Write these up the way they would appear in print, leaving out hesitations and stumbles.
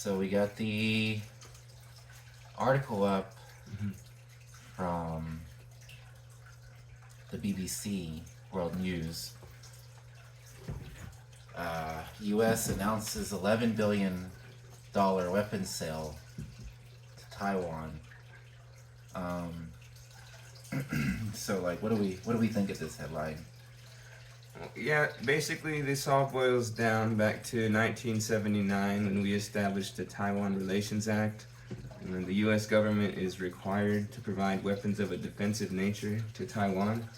So we got the article up Mhm. from the BBC World News. U.S. announces $11 billion weapons sale to Taiwan. Um, so, like, what do we think of this headline? Yeah, basically, this all boils down back to 1979 when we established the Taiwan Relations Act. And then the U.S. government is required to provide weapons of a defensive nature to Taiwan.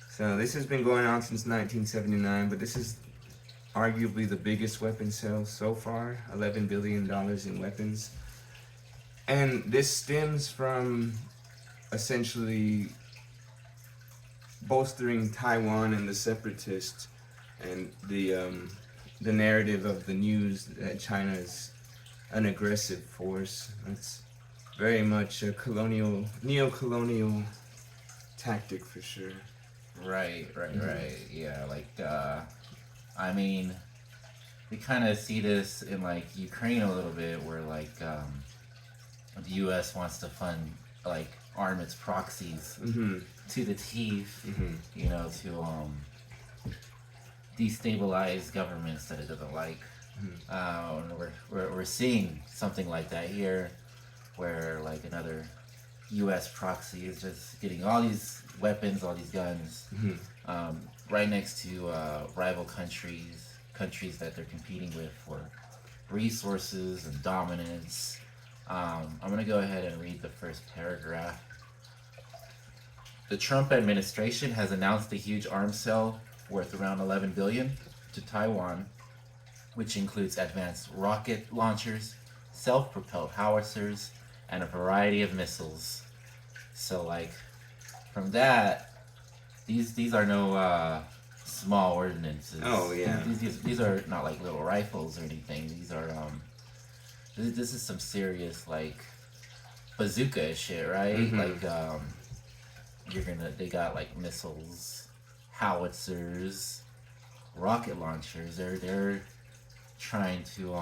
So this has been going on since 1979, but this is arguably the biggest weapon sale so far, $11 billion in weapons. And this stems from essentially bolstering Taiwan and the separatists and the narrative of the news that China is an aggressive force. That's very much a neo-colonial tactic for sure. Right, Mhm. right. Yeah, like, I mean, we kind of see this in, like, Ukraine a little bit, where, like, the U.S. wants to fund, like, arm its proxies Mhm. to the teeth, Mhm. to destabilize governments that it doesn't like. Mhm. And we're seeing something like that here, where, like, another U.S. proxy is just getting all these weapons, all these guns, Mhm. right next to rival countries that they're competing with for resources and dominance. I'm gonna go ahead and read the first paragraph. The Trump administration has announced a huge arms sale worth around 11 billion to Taiwan, which includes advanced rocket launchers, self-propelled howitzers, and a variety of missiles. So, like, from that, these are no small Oh ordinances. yeah. These are not like little rifles or anything. These are this is some serious, like, bazooka shit, right? Mhm. Like, they got, like, missiles, howitzers, rocket launchers. They're trying to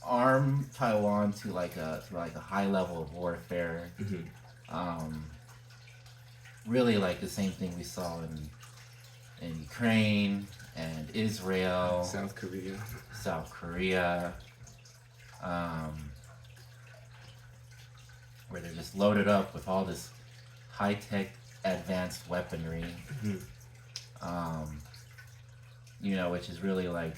arm Taiwan to like a high level of warfare. Mhm. Um, Really, like, the same thing we saw in Ukraine and Israel, South Korea. South Korea, um, where they're just loaded up with all this high tech advanced weaponry, Mhm. um, which is really, like,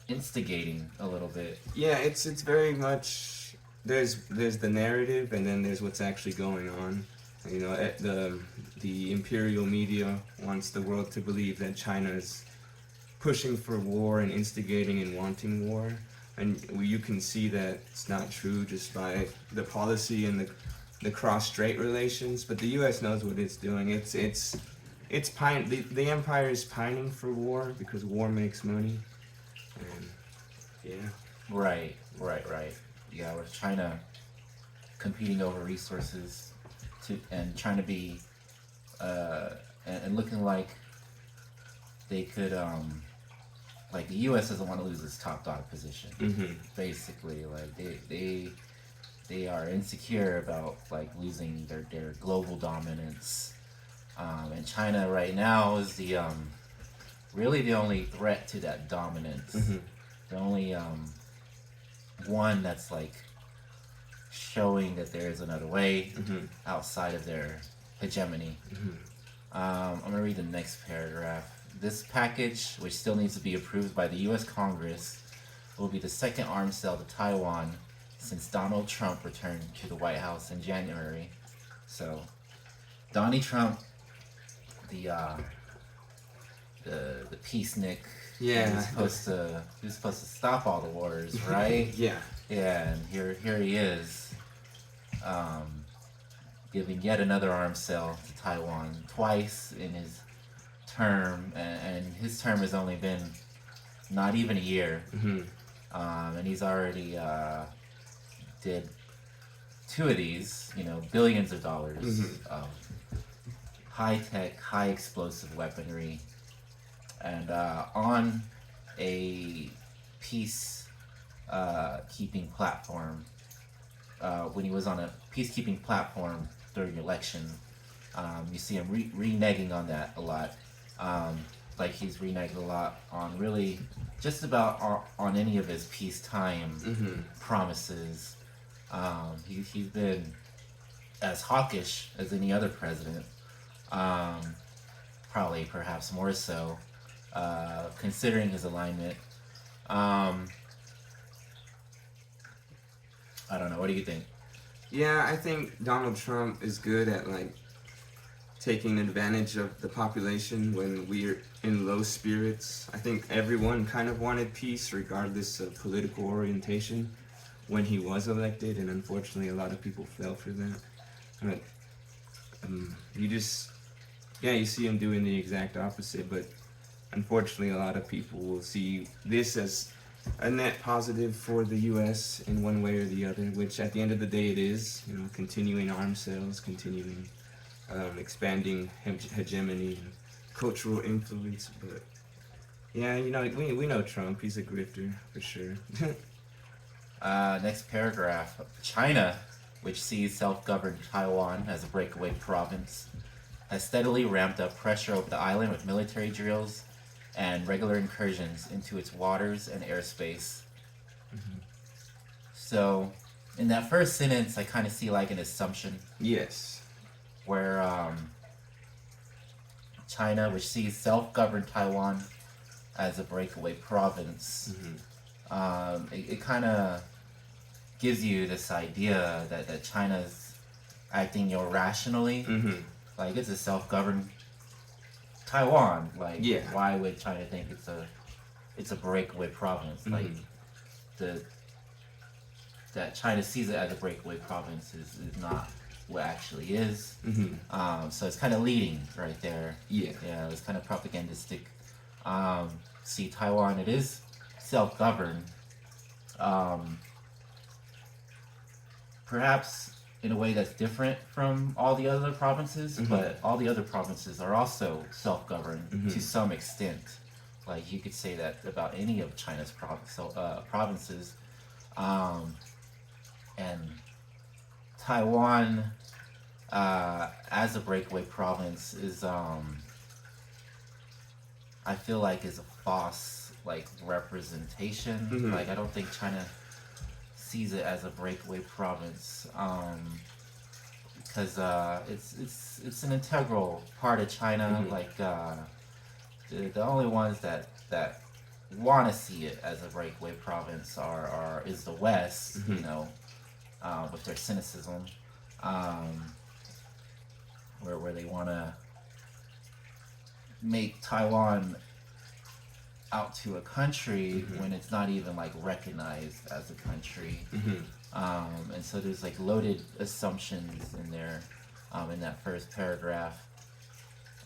instigating a little bit. Yeah, it's very much there's the narrative and then there's what's actually going on. The imperial media wants the world to believe that China is pushing for war and instigating and wanting war, and you can see that it's not true just by the policy and the cross-strait relations. But the U.S. knows what it's doing. The empire is pining for war because war makes money, and yeah. Right, right, right. Yeah, with China competing over resources and trying to be and looking like they could like, the U.S. doesn't want to lose its top dog position. Mm-hmm. Basically, like, they are insecure about, like, losing their global dominance. And China right now is the really the only threat to that dominance. Mm-hmm. The only one that's, like, showing that there is another way Mm-hmm. outside of their hegemony. Mm-hmm. I'm gonna read the next paragraph. This package, which still needs to be approved by the U.S. Congress, will be the second arms sale to Taiwan since Donald Trump returned to the White House in January. So, Donnie Trump, the the peacenik, Yeah. he was supposed to stop all the wars, right? Yeah. Yeah, and here he is, um, giving yet another arms sale to Taiwan twice in his term, and his term has only been not even a year, Mm-hmm. and he's already did two of these, billions of dollars Mm-hmm. of high tech, high explosive weaponry, and on a peace keeping platform. When he was on a peacekeeping platform during the election, you see him reneging on that a lot. Um, like he's reneged a lot on really just about on any of his peacetime Mm-hmm. promises. He's been as hawkish as any other president, um, probably perhaps more so, considering his alignment. Um, I don't know. What do you think? Yeah, I think Donald Trump is good at like taking advantage of the population when we're in low spirits. I think everyone kind of wanted peace regardless of political orientation when he was elected, and unfortunately a lot of people fell for that. But you just, yeah, you see him doing the exact opposite, but unfortunately a lot of people will see this as a net positive for the U.S. in one way or the other, which at the end of the day it is, you know, continuing arms sales, continuing expanding hegemony and cultural influence. But yeah, you know, we know Trump. He's a grifter for sure. Next paragraph. China, which sees self-governed Taiwan as a breakaway province, has steadily ramped up pressure over the island with military drills and regular incursions into its waters and airspace. So, in that first sentence, I kind of see like an assumption Yes. where China, which sees self-governed Taiwan as a breakaway province, it kind of gives you this idea that China's acting irrationally, Mm-hmm. like it's a self-governed Taiwan. Like, Yeah. why would China think it's a breakaway province? Like, the that China sees it as a breakaway province is not what actually is. So it's kind of leading right there. Yeah. Yeah, it's kind of propagandistic. See, Taiwan, it is self-governed. Perhaps in a way that's different from all the other provinces, but all the other provinces are also self-governed to some extent. Like you could say that about any of China's provinces. And Taiwan, as a breakaway province, is I feel like is a false like representation. Like I don't think China sees it as a breakaway province, because it's an integral part of China. Like the only ones that want to see it as a breakaway province is the West, you know, with their cynicism, where they want to make Taiwan out to a country when it's not even like recognized as a country. And so there's like loaded assumptions in there, in that first paragraph.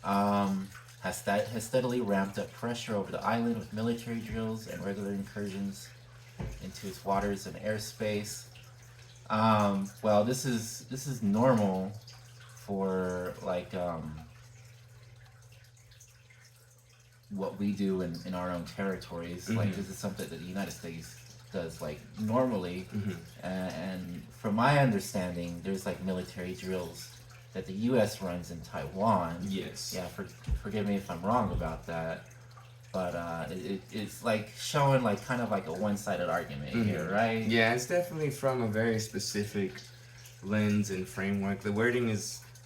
Has steadily ramped up pressure over the island with military drills and regular incursions into its waters and airspace. Well, this is normal for like what we do in our own territories. Like this is something that the United States does like normally. And from my understanding, there's like military drills that the U.S. runs in Taiwan. Yes. Yeah, forgive me if I'm wrong about that, but it's like showing like kind of like a one-sided argument here, right? Yeah, it's definitely from a very specific lens and framework. The wording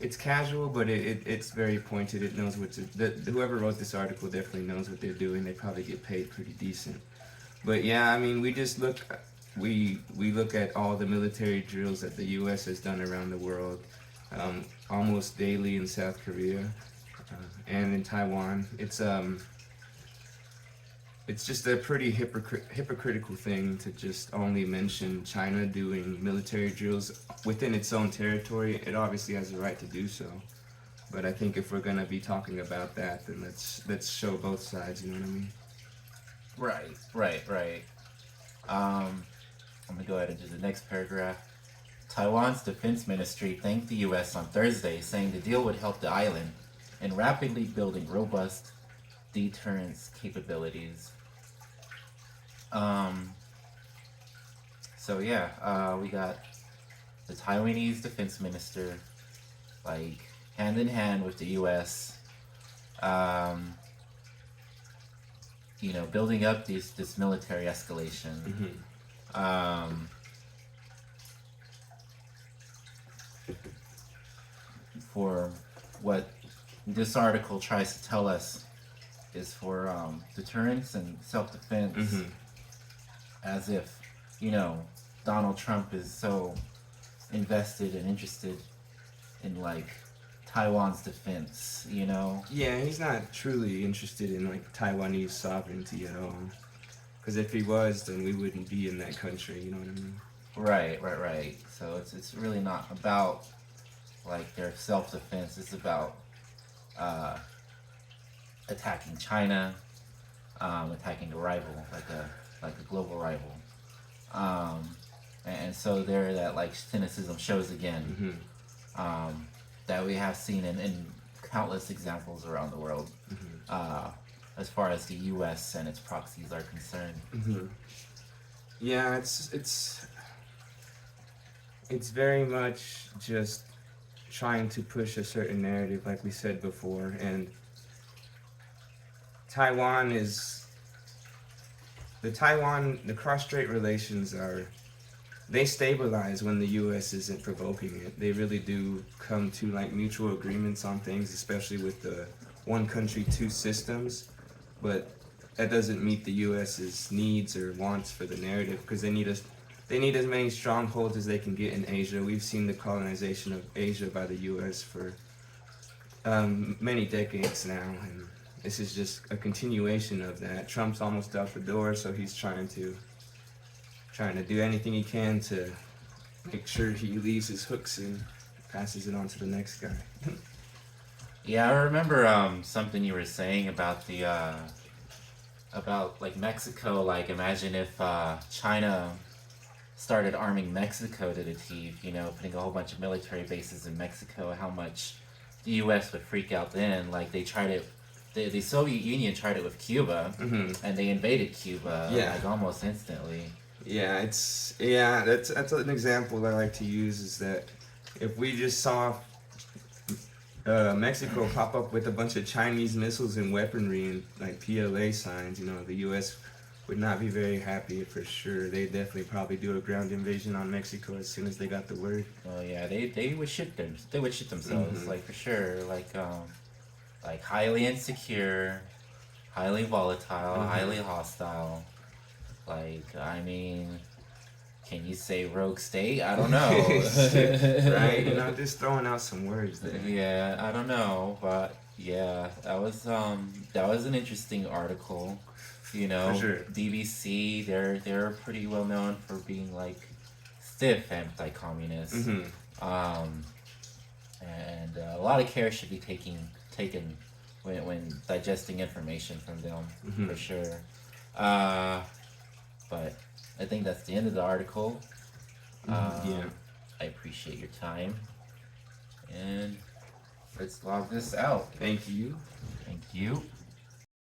it's casual, but it's very pointed. It knows what to. Whoever wrote this article definitely knows what they're doing. They probably get paid pretty decent. But yeah, I mean, we look at all the military drills that the U.S. has done around the world, almost daily in South Korea, and in Taiwan. It's just a pretty hypocritical thing to just only mention China doing military drills within its own territory. It obviously has the right to do so, but I think if we're gonna be talking about that, then let's show both sides. You know what I mean? Right. I'm gonna go ahead and do the next paragraph. Taiwan's defense ministry thanked the U.S. on Thursday, saying the deal would help the island in rapidly building robust deterrence capabilities. Um, so yeah, we got the Taiwanese defense minister, like hand in hand with the U.S. Um, building up this military escalation. Mm-hmm. Um, for what this article tries to tell us is for deterrence and self-defense, Mm-hmm. as if Donald Trump is so invested and interested in like Taiwan's defense. Yeah, he's not truly interested in like Taiwanese sovereignty at all. Because if he was, then we wouldn't be in that country. You know what I mean? Right. So it's really not about like their self-defense. It's about uh, attacking China, attacking a rival, like a global rival. Um, and so there, that like cynicism shows again, Mm-hmm. that we have seen in countless examples around the world, uh, as far as the U.S. and its proxies are concerned. Mm-hmm. Yeah, it's very much just trying to push a certain narrative, like we said before, and Taiwan is the cross-strait relations are they stabilize when the U.S. isn't provoking it. They really do come to like mutual agreements on things, especially with the one country, two systems. But that doesn't meet the U.S.'s needs or wants for the narrative because they need as many strongholds as they can get in Asia. We've seen the colonization of Asia by the U.S. for many decades now, and this is just a continuation of that. Trump's almost out the door, so he's trying to do anything he can to make sure he leaves his hooks and passes it on to the next guy. Yeah, I remember something you were saying about the about like Mexico. Like, imagine if China started arming Mexico to the teeth. Putting a whole bunch of military bases in Mexico. How much the U.S. would freak out then. Like they tried it. The Soviet Union tried it with Cuba, Mm-hmm. and they invaded Cuba Yeah. like almost instantly. Yeah, that's an example I like to use is that if we just saw Mexico pop up with a bunch of Chinese missiles and weaponry and like PLA signs, the U.S. would not be very happy for sure. They definitely probably do a ground invasion on Mexico as soon as they got the word. Oh yeah, they would shit them. They would shit themselves, Mm-hmm. like for sure. Like highly insecure, highly volatile, highly Mm-hmm. hostile. Like, I mean, can you say rogue state? I don't know. Right? Just throwing out some words there. Yeah, I don't know, but yeah, that was an interesting article. For sure. BBC, they're pretty well known for being like stiff anti-communists. Mm-hmm. And a lot of care should be taken when digesting information from them, Mm-hmm. for sure. But I think that's the end of the article. Yeah. I appreciate your time, and let's log this out. Thank you. Thank you.